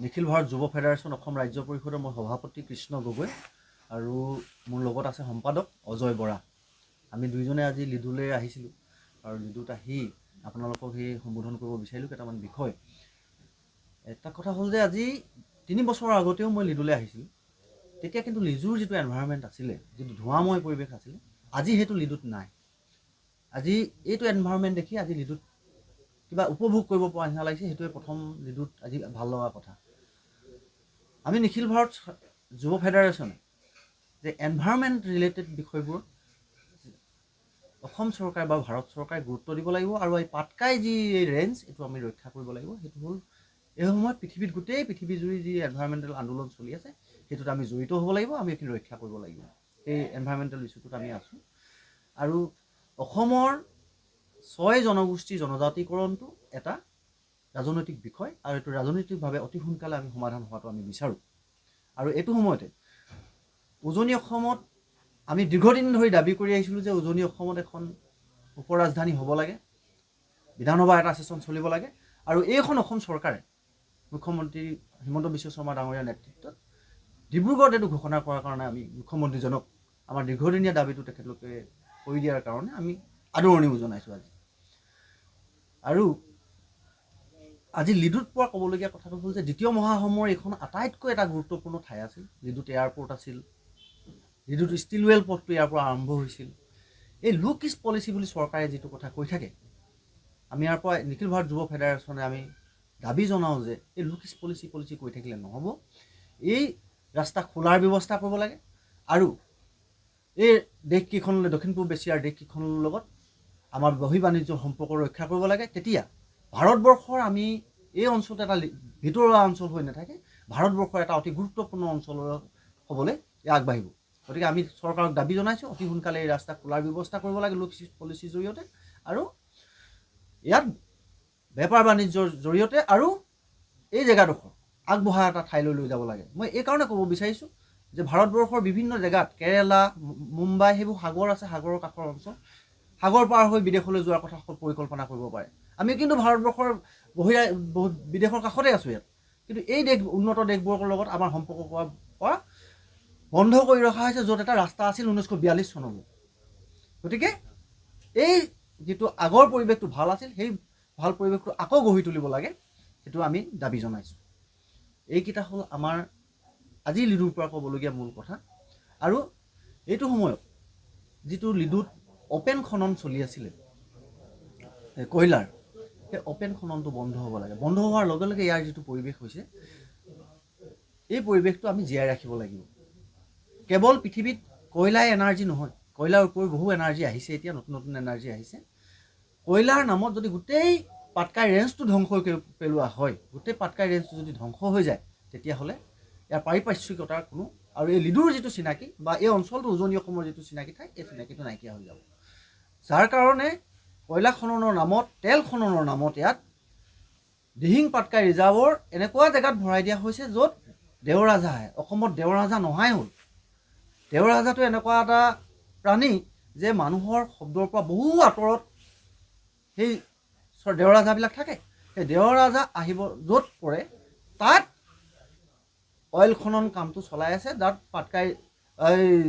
নিখিল ভাৰত যুৱ ফেডাৰেশ্যন অসম ৰাজ্য পৰিষদৰ মই সভাপতি কৃষ্ণ গগৈ আৰু মোৰ লগত আছে সম্পাদক অজয় বৰা। আমি দুইজনে আজি লিডুলৈ আহিছিলোঁ আৰু লিডুত আহি আপোনালোকক সেই সম্বোধন কৰিব বিচাৰিলোঁ কেইটামান বিষয়। এটা কথা হ'ল যে আজি 3 বছৰৰ আগতেও মই লিডুলৈ আহিছিলোঁ, তেতিয়া কিন্তু লিডুৰ যিটো এনভাইৰনমেণ্ট আছিলে, যিটো ধোঁৱাময় পৰিৱেশ আছিলে, আজি সেইটো লিডুত নাই। আজি এইটো এনভাইৰনমেণ্ট দেখি আজি লিডুত কিবা উপভোগ কৰিব পৰা নিচিনা লাগিছে। সেইটোৱে প্ৰথম লিডুত আজি ভাল লগা কথা। আমি নিখিল ভাৰত যুৱ ফেডাৰেশ্যনে যে এনভাইৰনমেণ্ট ৰিলেটেড বিষয়বোৰ অসম চৰকাৰ বা ভাৰত চৰকাৰে গুৰুত্ব দিব লাগিব আৰু এই পাটকাই যি ৰেঞ্জ এইটো আমি ৰক্ষা কৰিব লাগিব। সেইটো হ'ল এই সময়ত পৃথিৱীত গোটেই পৃথিৱী জুৰি যি এনভাইৰনমেণ্টেল আন্দোলন চলি আছে সেইটোত আমি জড়িত হ'ব লাগিব, আমি এইখিনি ৰক্ষা কৰিব লাগিব। এই এনভাইৰনমেণ্টেল ইছ্যুটোত আমি আছোঁ। আৰু অসমৰ 6 জনগোষ্ঠী জনজাতিকৰণটো এটা ৰাজনৈতিক বিষয় আৰু এইটো ৰাজনৈতিকভাৱে অতি সোনকালে আমি সমাধান হোৱাটো আমি বিচাৰোঁ। আৰু এইটো সময়তে উজনি অসমত আমি দীৰ্ঘদিন ধৰি দাবী কৰি আহিছিলোঁ যে উজনি অসমত এখন উপ ৰাজধানী হ'ব লাগে, বিধানসভা এটা ছেছন চলিব লাগে। আৰু এইখন অসম চৰকাৰে মুখ্যমন্ত্ৰী হিমন্ত বিশ্ব শৰ্মা ডাঙৰীয়াৰ নেতৃত্বত ডিব্ৰুগড়ত এইটো ঘোষণা কৰাৰ কাৰণে আমি মুখ্যমন্ত্ৰীজনক আমাৰ দীৰ্ঘদিনীয়া দাবীটো তেখেতলোকে কৰি দিয়াৰ কাৰণে আমি আদৰণিও জনাইছোঁ আজি। আৰু আজি লিডুত পোৱা ক'বলগীয়া কথাটো হ'ল যে দ্বিতীয় মহাসমৰৰ এইখন আটাইতকৈ এটা গুৰুত্বপূৰ্ণ ঠাই আছিল। লিডুত এয়াৰপৰ্ট আছিল, লিডুত ষ্টিলৱেল পথটো ইয়াৰ পৰা আৰম্ভ হৈছিল। এই লুক ইষ্ট পলিচি বুলি চৰকাৰে যিটো কথা কৈ থাকে, আমি ইয়াৰ পৰা নিখিল ভাৰত যুৱ ফেডাৰেশ্যনে আমি দাবী জনাওঁ যে এই লুক ইষ্ট পলিচি কৈ থাকিলে নহ'ব। এই ৰাস্তা খোলাৰ ব্যৱস্থা কৰিব লাগে আৰু এই দেশকেইখনলৈ, দক্ষিণ পূব এছিয়াৰ দেশকেইখনৰ লগত আমাৰ বহিঃ বাণিজ্যৰ সম্পৰ্ক ৰক্ষা কৰিব লাগে। তেতিয়া ভাৰতবৰ্ষৰ আমি এই অঞ্চলটো এটা ভিতৰুৱা অঞ্চল হৈ নাথাকে, ভাৰতবৰ্ষৰ এটা অতি গুৰুত্বপূৰ্ণ অঞ্চল হ'বলৈ আগবাঢ়িব। গতিকে আমি চৰকাৰক দাবী জনাইছোঁ অতি সোনকালে এই ৰাস্তা খোলাৰ ব্যৱস্থা কৰিব লাগে লুক ইষ্ট পলিচিৰ জৰিয়তে, আৰু ইয়াত বেপাৰ বাণিজ্যৰ জৰিয়তে আৰু এই জেগাডোখৰ আগবঢ়া এটা ঠাইলৈ লৈ যাব লাগে। মই এইকাৰণে ক'ব বিচাৰিছোঁ যে ভাৰতবৰ্ষৰ বিভিন্ন জেগাত কেৰেলা, মুম্বাই সেইবোৰ সাগৰ আছে, সাগৰৰ কাষৰ অঞ্চল, সাগৰ পাৰ হৈ বিদেশলৈ যোৱাৰ কথা পৰিকল্পনা কৰিব পাৰে। আমি কিন্তু ভাৰতবৰ্ষৰ বিদেশৰ কাষতে আছোঁ ইয়াত, কিন্তু এই উন্নত দেশবোৰৰ লগত আমাৰ সম্পৰ্ক কৰা বন্ধ কৰি ৰখা হৈছে, য'ত এটা ৰাস্তা আছিল 1942 চনলৈ। গতিকে এই যিটো আগৰ পৰিৱেশটো ভাল আছিল, সেই ভাল পৰিৱেশটো আকৌ গঢ়ি তুলিব লাগে, সেইটো আমি দাবী জনাইছোঁ। এইকেইটা হ'ল আমাৰ আজি লিডুৰ পৰা ক'বলগীয়া মূল কথা। আৰু এইটো সময়ত যিটো লিডুত অ'পেন খনন চলি আছিলে কয়লাৰ, সেই অ'পেন খননটো বন্ধ হ'ব লাগে। বন্ধ হোৱাৰ লগে লগে ইয়াৰ যিটো পৰিৱেশ হৈছে, এই পৰিৱেশটো আমি জীয়াই ৰাখিব লাগিব। কেৱল পৃথিৱীত কয়লাই এনাৰ্জি নহয়, কয়লাৰ উপৰিও বহু এনাৰ্জি আহিছে, এতিয়া নতুন নতুন এনাৰ্জি আহিছে। কয়লাৰ নামত যদি গোটেই পাটকাই ৰেঞ্জটো ধ্বংস কৰি পেলোৱা হয়, গোটেই পাটকাই ৰেঞ্জটো যদি ধ্বংস হৈ যায়, তেতিয়াহ'লে ইয়াৰ পাৰিপাৰ্শ্বিকতাৰ কোনো, আৰু এই লিডুৰ যিটো চিনাকি বা এই অঞ্চলটো উজনি অসমৰ যিটো চিনাকি ঠাই, এই চিনাকিটো নাইকিয়া হৈ যাব। যাৰ কাৰণে কয়লা খননৰ নামত, তেল খননৰ নামত ইয়াত দিহিং পাটকাই ৰিজাৰ্ভৰ এনেকুৱা জেগাত ভৰাই দিয়া হৈছে য'ত দেওৰাজা আহে। অসমত দেওৰাজা নহাই হ'ল। দেওৰাজাটো এনেকুৱা এটা প্ৰাণী যে মানুহৰ শব্দৰ পৰা বহু আঁতৰত সেই দেওৰাজাবিলাক থাকে। সেই দেওৰাজা আহিব য'ত পৰে, তাত অইল খনন কামটো চলাই আছে, তাত পাটকাই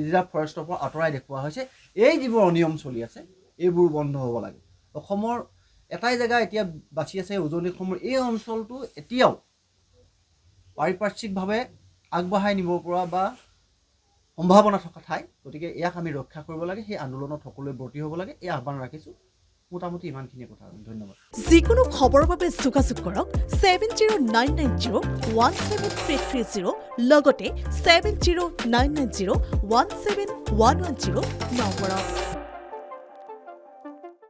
ৰিজাৰ্ভ ফৰেষ্টৰ পৰা আঁতৰাই দেখুওৱা হৈছে। এই যিবোৰ অনিয়ম চলি আছে, এইবোৰ বন্ধ হ'ব লাগে। অসমৰ এটাই জেগা এতিয়া বাচি আছে উজনি অসমৰ এই অঞ্চলটো, এতিয়াও পাৰিপাৰ্শ্বিকভাৱে আগবঢ়াই নিব পৰা বা সম্ভাৱনা থকা ঠাই। গতিকে ইয়াক আমি ৰক্ষা কৰিব লাগে, সেই আন্দোলনত সকলোৱে ভৰ্তি হ'ব লাগে, এই আহ্বান ৰাখিছোঁ। মোটামুটি ইমানখিনিয়ে কথা। ধন্যবাদ। যিকোনো খবৰৰ বাবে যোগাযোগ কৰক 7099017330 লগতে 7099017110 নম্বৰত।